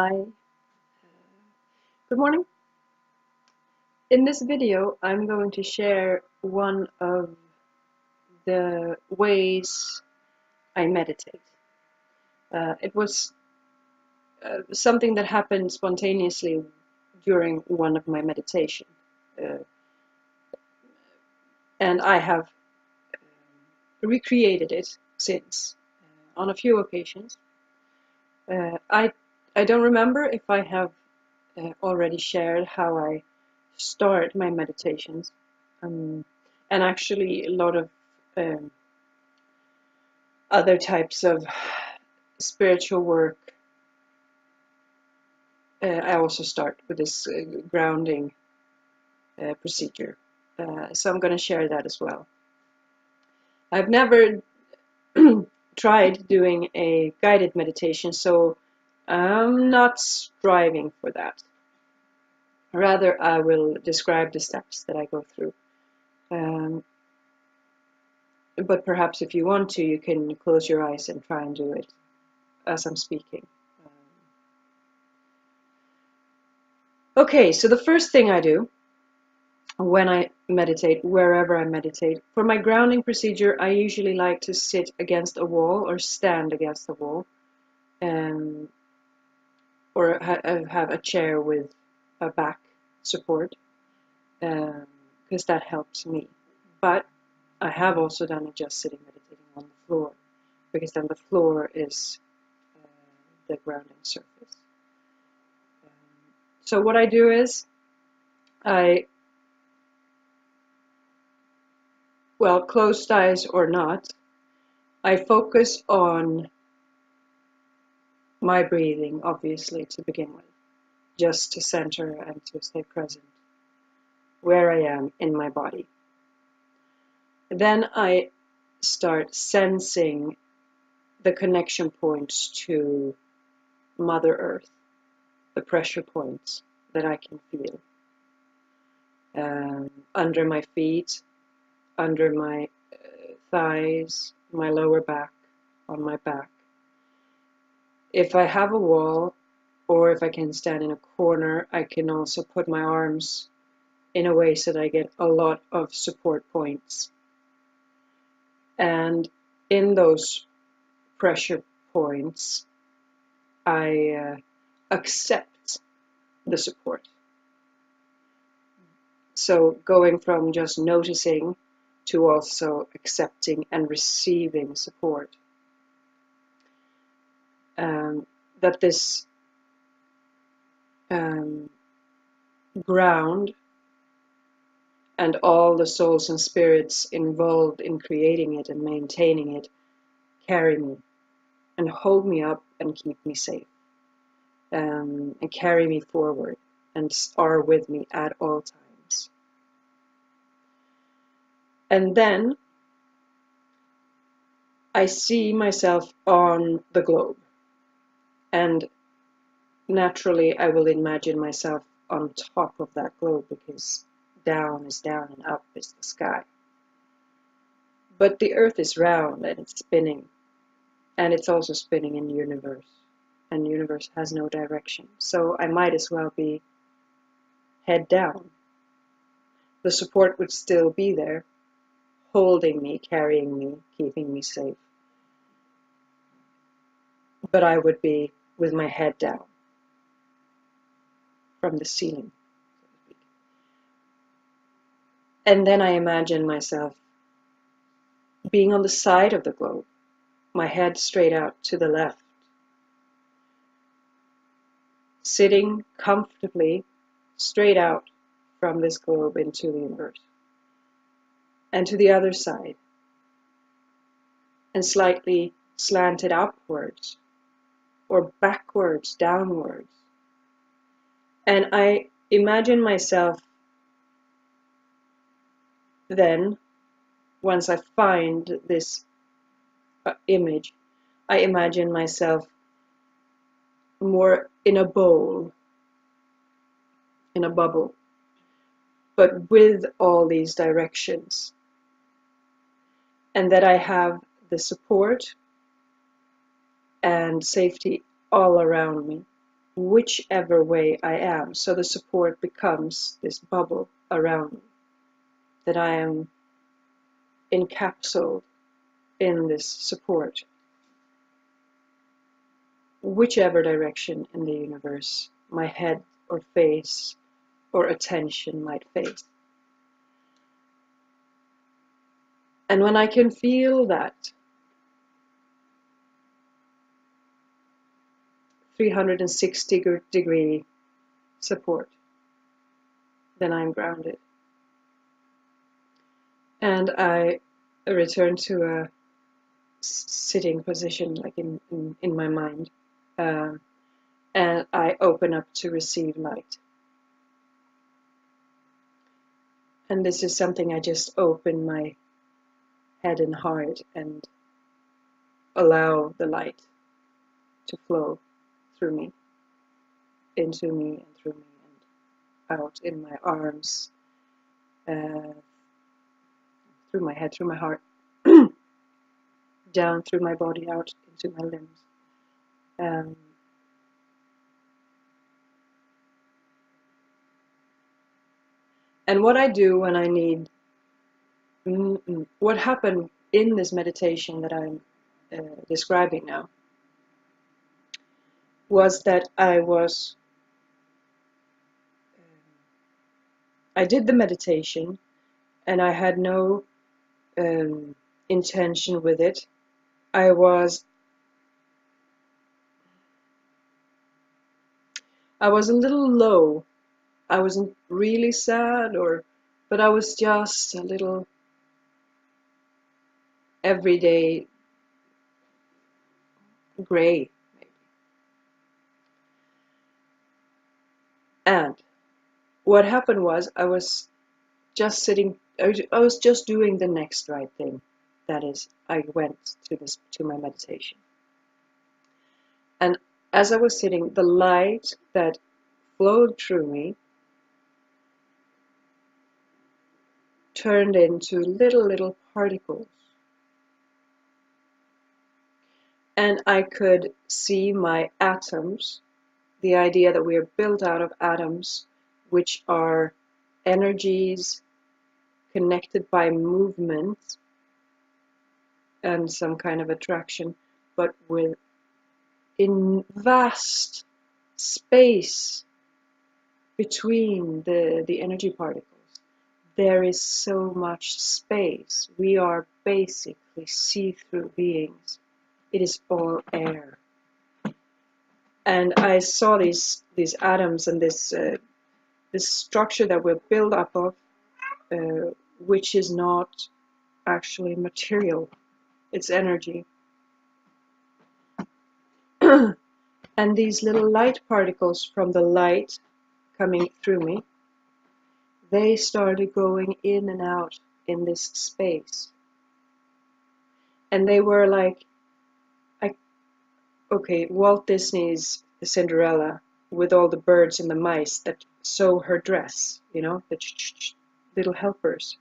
Hi, good morning. In this video, I'm going to share one of the ways I meditate. It was something that happened spontaneously during one of my meditations, and I have recreated it since on a few occasions. I don't remember if I have already shared how I start my meditations, and actually a lot of other types of spiritual work. I also start with this grounding procedure, so I'm going to share that as well. I've never tried doing a guided meditation, so I'm not striving for that. Rather, I will describe the steps that I go through. But perhaps if you want to, you can close your eyes and try and do it as I'm speaking. Okay, so the first thing I do when I meditate, wherever I meditate, for my grounding procedure, I usually like to sit against a wall or stand against a wall, or have a chair with a back support, because that helps me. But I have also done it just sitting meditating on the floor, because then the floor is the grounding surface. So what I do is closed eyes or not, I focus on my breathing, obviously, to begin with, just to center and to stay present where I am in my body. Then I start sensing the connection points to Mother Earth, the pressure points that I can feel under my feet, under my thighs, my lower back, on my back. If I have a wall, or if I can stand in a corner, I can also put my arms in a way so that I get a lot of support points. And in those pressure points, I accept the support. So going from just noticing to also accepting and receiving support. That this ground and all the souls and spirits involved in creating it and maintaining it carry me and hold me up and keep me safe, and carry me forward and are with me at all times. And then I see myself on the globe, and naturally I will imagine myself on top of that globe, because down is down and up is the sky. But the earth is round and it's spinning, and it's also spinning in the universe, and the universe has no direction, so I might as well be head down. The support would still be there, holding me, carrying me, keeping me safe, but I would be with my head down from the ceiling, so to speak. And then I imagine myself being on the side of the globe, my head straight out to the left, sitting comfortably straight out from this globe into the universe, and to the other side, and slightly slanted upwards or backwards, downwards. And I imagine myself then, once I find this image, I imagine myself more in a bowl, in a bubble, but with all these directions, and that I have the support and safety all around me, whichever way I am. So the support becomes this bubble around me, that I am encapsulated in this support, whichever direction in the universe my head or face or attention might face. And when I can feel that 360-degree support, then I'm grounded. And I return to a sitting position, like in my mind, and I open up to receive light. And this is something I just open my head and heart and allow the light to flow through me, into me and through me and out in my arms, through my head, through my heart, down through my body, out into my limbs. And what I do when I need, what happened in this meditation that I'm describing now, was that I did the meditation and I had no intention with it. I was a little low. I wasn't really sad, but I was just a little everyday gray, maybe. And what happened was I was just sitting. I was just doing the next right thing. That is, I went to my meditation. And as I was sitting, the light that flowed through me turned into little particles. And I could see my atoms, the idea that we are built out of atoms, which are energies connected by movement and some kind of attraction, but with in vast space between the energy particles. There is so much space. We are basically see-through beings. It is all air. And I saw these atoms and this structure that we're built up of, which is not actually material. It's energy. And these little light particles from the light coming through me, they started going in and out in this space. And they were like, okay, Walt Disney's Cinderella with all the birds and the mice that sew her dress, you know, the little helpers.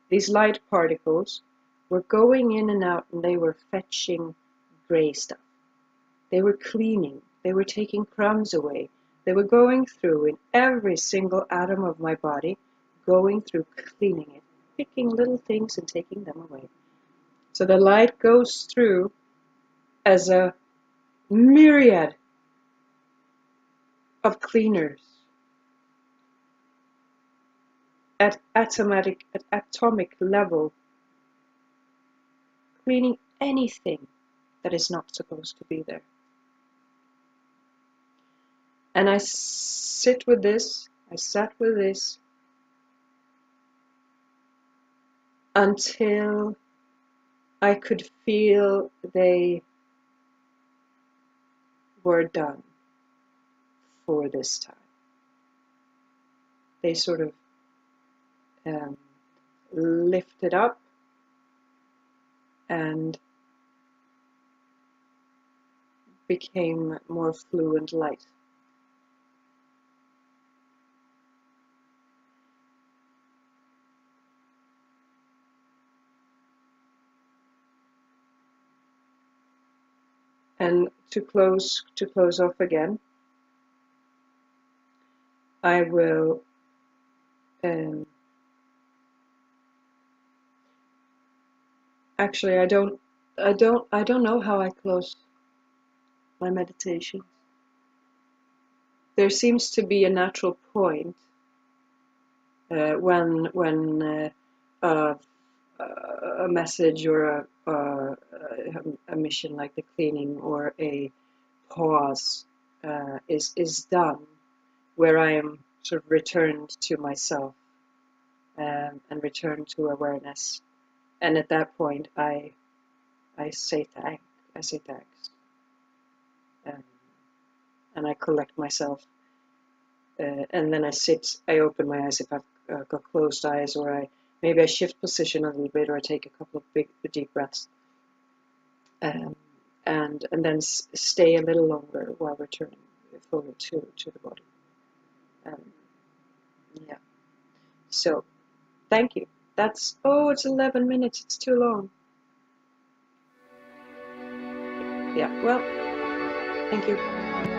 These light particles were going in and out and they were fetching gray stuff. They were cleaning. They were taking crumbs away. They were going through in every single atom of my body, going through, cleaning it, picking little things and taking them away. So the light goes through as a myriad of cleaners at atomic level, cleaning anything that is not supposed to be there. And I sat with this until I could feel they were done for this time. They sort of lifted up and became more fluent light. And to close off again, I will actually, I don't know how I close my meditation. There seems to be a natural point when a message or a mission like the cleaning or a pause is done, where I am sort of returned to myself and returned to awareness. And at that point, I say thanks. I say thanks, um, and I collect myself, and then I sit. I open my eyes if I've got closed eyes, or maybe I shift position a little bit, or I take a couple of big deep breaths, um, and then stay a little longer while returning fully to the body. Um, yeah. So thank you. That's it's 11 minutes. It's too long. Yeah. Well, thank you.